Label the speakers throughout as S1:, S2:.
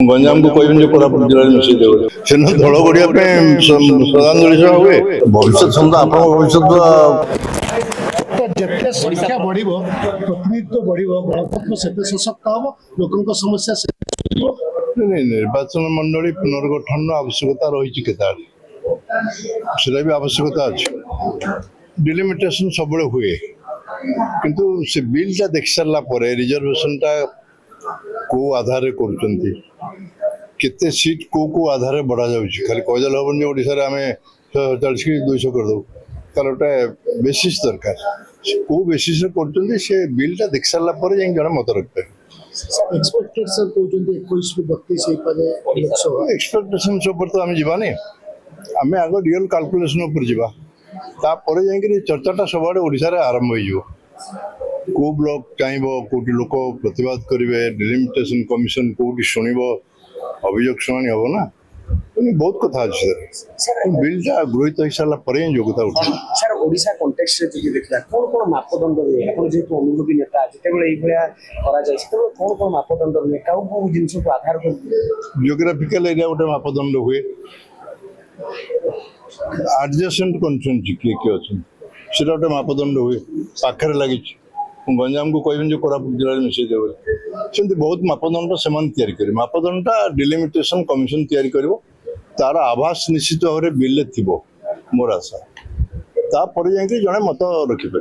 S1: गंजाम को कोई कोरापुट जिले में मिसई देव से धड़ गड़िया श्रद्धांजलि सभा हुए भविष्य समझा आप भविष्य
S2: जिते संख्या बढ़ प्रतिनिधित्व बढ़ गणतंत्र से सशक्त हम लोक समस्या
S1: निर्वाचन मंडली पुनर्गठन आवश्यकता रही केता भी आवश्यकता अच्छे डिलिमिटेशन सब हुए किंतु से बिलटा देख सारा रिजर्वेशन टा को आधार करते सीट को आधार बढ़ा जाऊँगी खाली कहदेल हम ओडार आम 140 की 200 करदे तार गोटे बेसीस दरकार को बेसीस से बिलटा देख सारा जड़े मत रखते एक्सपेक्टेशन तो आम जावानी आम आग रियल काल्कुलेसन पर जावा तापर जाकि चर्चा सब आड़े ओडिशा रे आरंभ हो को ब्लॉक चाहब कौटी लोक प्रतिवाद करेंगे डिलिमिटेशन कमिशन कौटी शुणव अभियोग शुणी हम ना बहुत कथा अच्छे बिलटा गृहित हो सारा योग्यता उठे
S3: सर ओडिशा कॉन्टेक्स्ट रे जदि देखला कोन कोन मापदंड रे आपण जे अनुभवी नेता जेतेबेले एई भया करा जाय सेतेबेले कोन कोन मापदंड रे काउ को जिंस को आधार कर
S1: जियोग्राफिकल एरिया गोटे मापदंड हुए एडजेसेंट कन्स्टिट्यूएंसी किए अच्छे सीटा गोटे मापदंड हुए पाखे लगी गंजाम को कहबी कोरापुट जिले में मिसई देव सेमती बहुत मापदंड से या मापदंडा डिलिमिटेशन कमिशन या तार आभास निश्चित भाव में बिल थी मोर आशा तापर जाकि जड़े मत रखिपर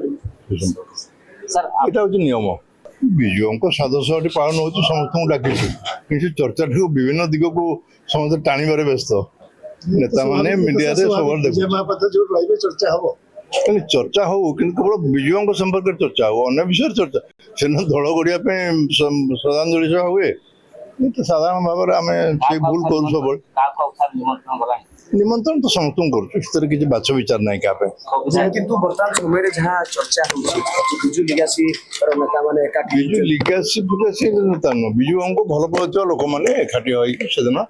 S1: यहाँ हूँ नियम विजु सदस्य पालन हो समस्त डाकी चर्चा टी विभिन्न दिग को समस्त टाणिबार व्यस्त नेता मैंने मीडिया सब
S2: चर्चा हम
S1: चर्चा हो कि केवल विजु संपर्क चर्चा हो अन्य विषय चर्चा से धड़ गड़िया श्रद्धांजलि सभा हुए तो साधारण भाव में आम भूल करूँ सब निमंत्रण तो समस्त कर किसी बाछ विचार ना क्या
S3: किंतु वर्तमान समय रे जहां चर्चा होछि बिजु लिगासी नेता माने एकाठी
S1: बिजु लिगासी फुगासी नेता न बिजु हमको भल पाउଥିବା लोक माने एकाठी होई सेदिन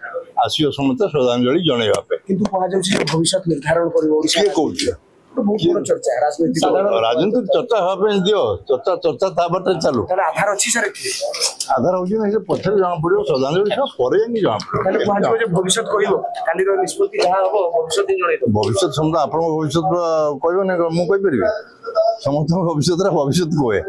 S1: आसियो समस्त श्रद्धांजलि जणैबा पे
S3: किंतु कहा जाउछि भविष्य निर्धारण करिवो ओडिसा
S1: के कहउछि
S3: चर्चा राजनीति
S1: राजनीतिक चर्चा हवा दियो चर्चा चर्चा ताबटे चालू
S3: आधार अच्छी सर
S1: आधार हो पछे जना पड़ो श्रद्धांजलि सब पर जना
S3: भविष्य कह निष्पत्ति जहाँ हम भविष्य जन
S1: भविष्य समझ आप भविष्य कहना मुझे समस्त भविष्य कहे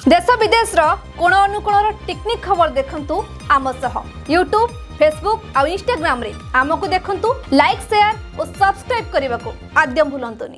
S4: देश विदेश कोण अनुकोण टेक्निक खबर देखंतु आम सह यूट्यूब फेसबुक और इंस्टाग्राम रे आमको देखंतु लाइक शेयर और सब्सक्राइब करने को आद्यम भूलंतुनी।